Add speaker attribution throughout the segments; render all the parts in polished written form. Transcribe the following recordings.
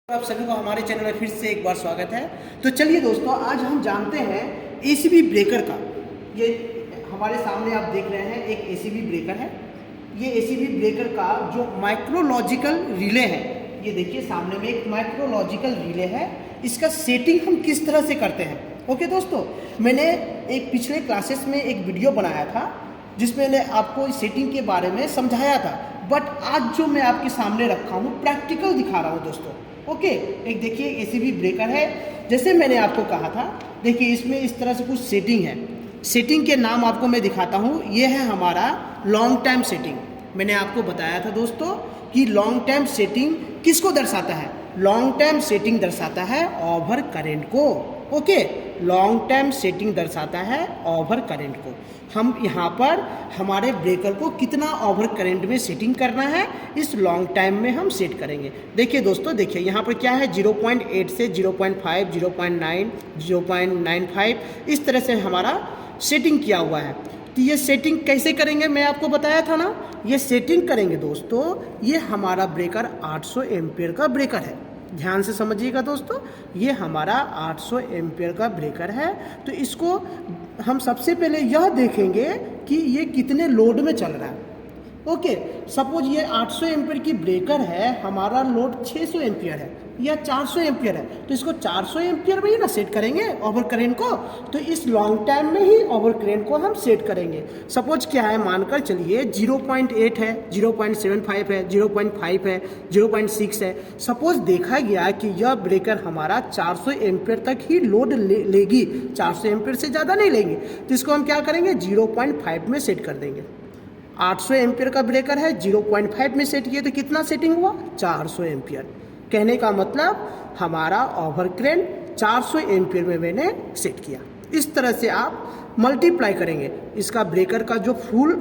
Speaker 1: आप सभी को हमारे चैनल में फिर से एक बार स्वागत है। तो चलिए दोस्तों, आज हम जानते हैं एसीबी ब्रेकर का। ये हमारे सामने आप देख रहे हैं एक एसीबी ब्रेकर है। ये एसीबी ब्रेकर का जो माइक्रोलॉजिकल रिले है, ये देखिए सामने में एक माइक्रोलॉजिकल रिले है। इसका सेटिंग हम किस तरह से करते हैं। ओके दोस्तों, मैंने एक पिछले क्लासेस में एक वीडियो बनाया था जिसमें मैंने आपको इस सेटिंग के बारे में समझाया था, बट आज जो मैं आपके सामने रखा हूँ प्रैक्टिकल दिखा रहा हूँ दोस्तों। ओके, एक देखिए एसीबी ब्रेकर है। जैसे मैंने आपको कहा था, देखिए इसमें इस तरह से कुछ सेटिंग है। सेटिंग के नाम आपको मैं दिखाता हूँ। ये है हमारा लॉन्ग टाइम सेटिंग। मैंने आपको बताया था दोस्तों कि लॉन्ग टाइम सेटिंग किसको दर्शाता है। लॉन्ग टाइम सेटिंग दर्शाता है ओवर करंट को। ओके, लॉन्ग टाइम सेटिंग दर्शाता है ओवर करंट को। हम यहाँ पर हमारे ब्रेकर को कितना ओवर करंट में सेटिंग करना है, इस लॉन्ग टाइम में हम सेट करेंगे। देखिए दोस्तों, देखिए यहाँ पर क्या है, 0.8 से 0.5, 0.9, 0.95 इस तरह से हमारा सेटिंग किया हुआ है। तो ये सेटिंग कैसे करेंगे, मैं आपको बताया था ना। ये सेटिंग करेंगे दोस्तों, ये हमारा ब्रेकर 800 एम्पियर का ब्रेकर है। ध्यान से समझिएगा दोस्तों, ये हमारा 800 एम्पियर का ब्रेकर है। तो इसको हम सबसे पहले यह देखेंगे कि ये कितने लोड में चल रहा है। ओके, सपोज ये 800 एम्पियर की ब्रेकर है, हमारा लोड 600 एम्पियर है या 400 एम्पियर है, तो इसको 400 एम्पियर में ही ना सेट करेंगे ओवर करंट को। तो इस लॉन्ग टाइम में ही ओवर करंट को हम सेट करेंगे। सपोज क्या है, मानकर चलिए 0.8 है, 0.75 है, 0.5 है, 0.6 है। सपोज देखा गया कि यह ब्रेकर हमारा 400 एम्पियर तक ही लोड लेगी, 400 एम्पियर से ज़्यादा नहीं लेंगे। तो इसको हम क्या करेंगे, 0.5 में सेट कर देंगे। 800 एम्पियर का ब्रेकर है, 0.5 में सेट किए तो कितना सेटिंग हुआ, 400 एम्पियर। कहने का मतलब हमारा ओवर करंट 400 एम्पियर में मैंने सेट किया। इस तरह से आप मल्टीप्लाई करेंगे इसका ब्रेकर का जो फुल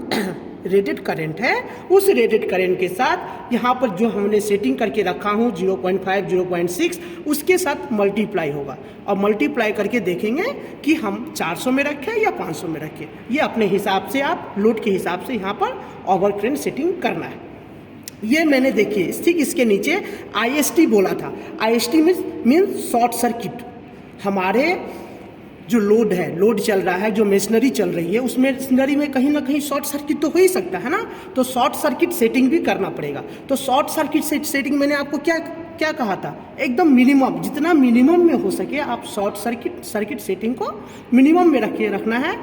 Speaker 1: रेटेड करंट है, उस रेटेड करंट के साथ यहाँ पर जो हमने सेटिंग करके रखा हूँ 0.5, 0.6, उसके साथ मल्टीप्लाई होगा। और मल्टीप्लाई करके देखेंगे कि हम 400 में रखें या 500 में रखें। ये अपने हिसाब से आप लोड के हिसाब से यहाँ पर ओवर करंट सेटिंग करना है। ये मैंने देखिए ठीक इसके नीचे IST बोला था। IST means short circuit. हमारे जो लोड है, लोड चल रहा है, जो मशीनरी चल रही है, उस मशीनरी में कहीं ना कहीं शॉर्ट सर्किट तो हो ही सकता है ना। तो शॉर्ट सर्किट सेटिंग भी करना पड़ेगा। तो शॉर्ट सर्किट सेटिंग मैंने आपको क्या कहा था, एकदम मिनिमम, जितना मिनिमम में हो सके आप शॉर्ट सर्किट सेटिंग को मिनिमम में रखना है।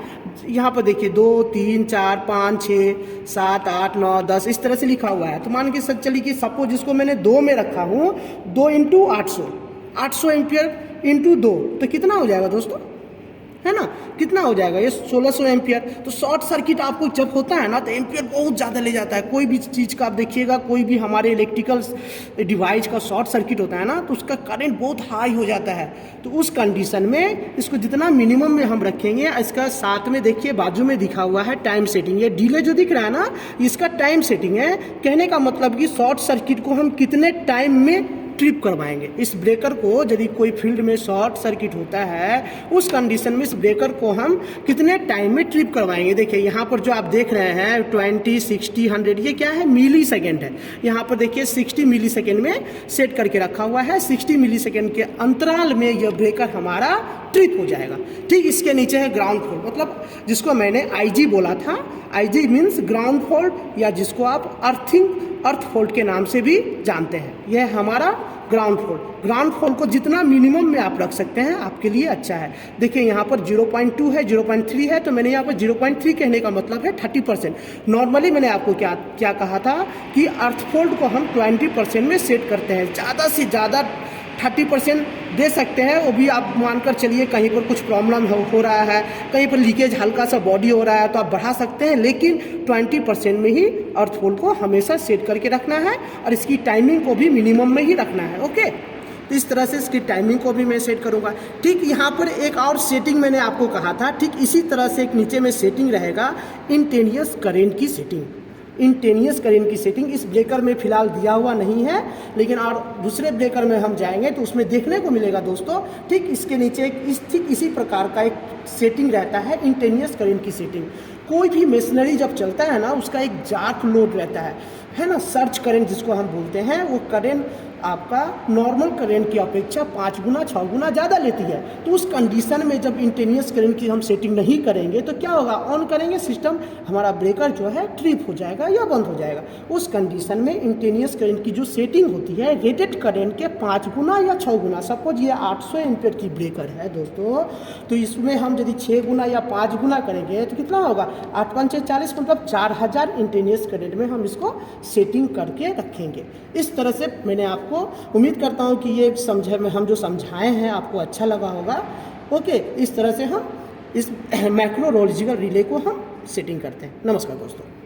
Speaker 1: यहाँ पर देखिए 2, 3, 4, 5, 6, 7, 8, 9, 10 इस तरह से लिखा हुआ है। तो मान के चलिए कि सपोज इसको मैंने 2 में रखा हूँ, 2 × 800, 800 एम्पियर × 2, तो कितना हो जाएगा दोस्तों, है ना, कितना हो जाएगा, ये 1600 एम्पियर। तो शॉर्ट सर्किट आपको जब होता है ना, तो एम्पियर बहुत ज़्यादा ले जाता है। कोई भी चीज़ का आप देखिएगा, कोई भी हमारे इलेक्ट्रिकल डिवाइस का शॉर्ट सर्किट होता है ना, तो उसका करंट बहुत हाई हो जाता है। तो उस कंडीशन में इसको जितना मिनिमम में हम रखेंगे, इसका साथ में देखिए बाजू में दिखा हुआ है टाइम सेटिंग। ये डिले जो दिख रहा है ना, इसका टाइम सेटिंग है। कहने का मतलब कि शॉर्ट सर्किट को हम कितने टाइम में ट्रिप करवाएंगे। इस ब्रेकर को यदि कोई फील्ड में शॉर्ट सर्किट होता है, उस कंडीशन में इस ब्रेकर को हम कितने टाइम में ट्रिप करवाएंगे। देखिए यहाँ पर जो आप देख रहे हैं 20, 60, 100, ये क्या है, मिली सेकेंड है। यहाँ पर देखिए 60 मिली सेकेंड में सेट करके रखा हुआ है। 60 मिली सेकेंड के अंतराल में यह ब्रेकर हमारा ट्रिप हो जाएगा। ठीक इसके नीचे है ग्राउंड फॉल्ट, मतलब जिसको मैंने IG बोला था। IG मीन्स ग्राउंड फॉल्ट, या जिसको आप अर्थ फॉल्ट के नाम से भी जानते हैं। यह हमारा ग्राउंड फॉल्ट। ग्राउंड फॉल्ट को जितना मिनिमम में आप रख सकते हैं आपके लिए अच्छा है। देखिए यहाँ पर 0.2 है, 0.3 है, तो मैंने यहाँ पर 0.3 कहने का मतलब है 30%। नॉर्मली मैंने आपको क्या कहा था कि अर्थ फॉल्ट को हम 20% में सेट करते हैं। ज़्यादा से ज़्यादा 30% दे सकते हैं। वो भी आप मानकर चलिए कहीं पर कुछ प्रॉब्लम हो रहा है, कहीं पर लीकेज हल्का सा बॉडी हो रहा है, तो आप बढ़ा सकते हैं, लेकिन 20% में ही अर्थ फॉल्ट को हमेशा सेट करके रखना है। और इसकी टाइमिंग को भी मिनिमम में ही रखना है। ओके, तो इस तरह से इसकी टाइमिंग को भी मैं सेट करूँगा। ठीक यहाँ पर एक और सेटिंग मैंने आपको कहा था, ठीक इसी तरह से एक नीचे में सेटिंग रहेगा, इंस्टेंटेनियस करंट की सेटिंग। इंस्टेंटेनियस करंट की सेटिंग इस ब्रेकर में फिलहाल दिया हुआ नहीं है, लेकिन और दूसरे ब्रेकर में हम जाएंगे तो उसमें देखने को मिलेगा दोस्तों। ठीक इसके नीचे ठीक इसी प्रकार का एक सेटिंग रहता है, इंस्टेंटेनियस करंट की सेटिंग। कोई भी मशीनरी जब चलता है ना, उसका एक जाक लोड रहता है ना, सर्ज करंट जिसको हम बोलते हैं। वो करंट आपका नॉर्मल करंट की अपेक्षा 5 गुना 6 गुना ज़्यादा लेती है। तो उस कंडीशन में जब इंटेनियस करंट की हम सेटिंग नहीं करेंगे तो क्या होगा, ऑन करेंगे सिस्टम, हमारा ब्रेकर जो है ट्रिप हो जाएगा या बंद हो जाएगा। उस कंडीशन में इंटेनियस करंट की जो सेटिंग होती है रेटेड करंट के 5 गुना या 6 गुना, सपोज ये 800 एम्पीयर की ब्रेकर है दोस्तों, तो इसमें हम यदि 6 गुना या 5 गुना करेंगे तो कितना होगा, 8 5 40, मतलब 4000 इंटेनियस करंट में हम इसको सेटिंग करके रखेंगे। इस तरह से मैंने आपको, उम्मीद करता हूँ कि ये हम जो समझाए हैं आपको अच्छा लगा होगा। ओके, इस तरह से हम इस मैक्रोलॉजिकल रिले को हम सेटिंग करते हैं। नमस्कार दोस्तों।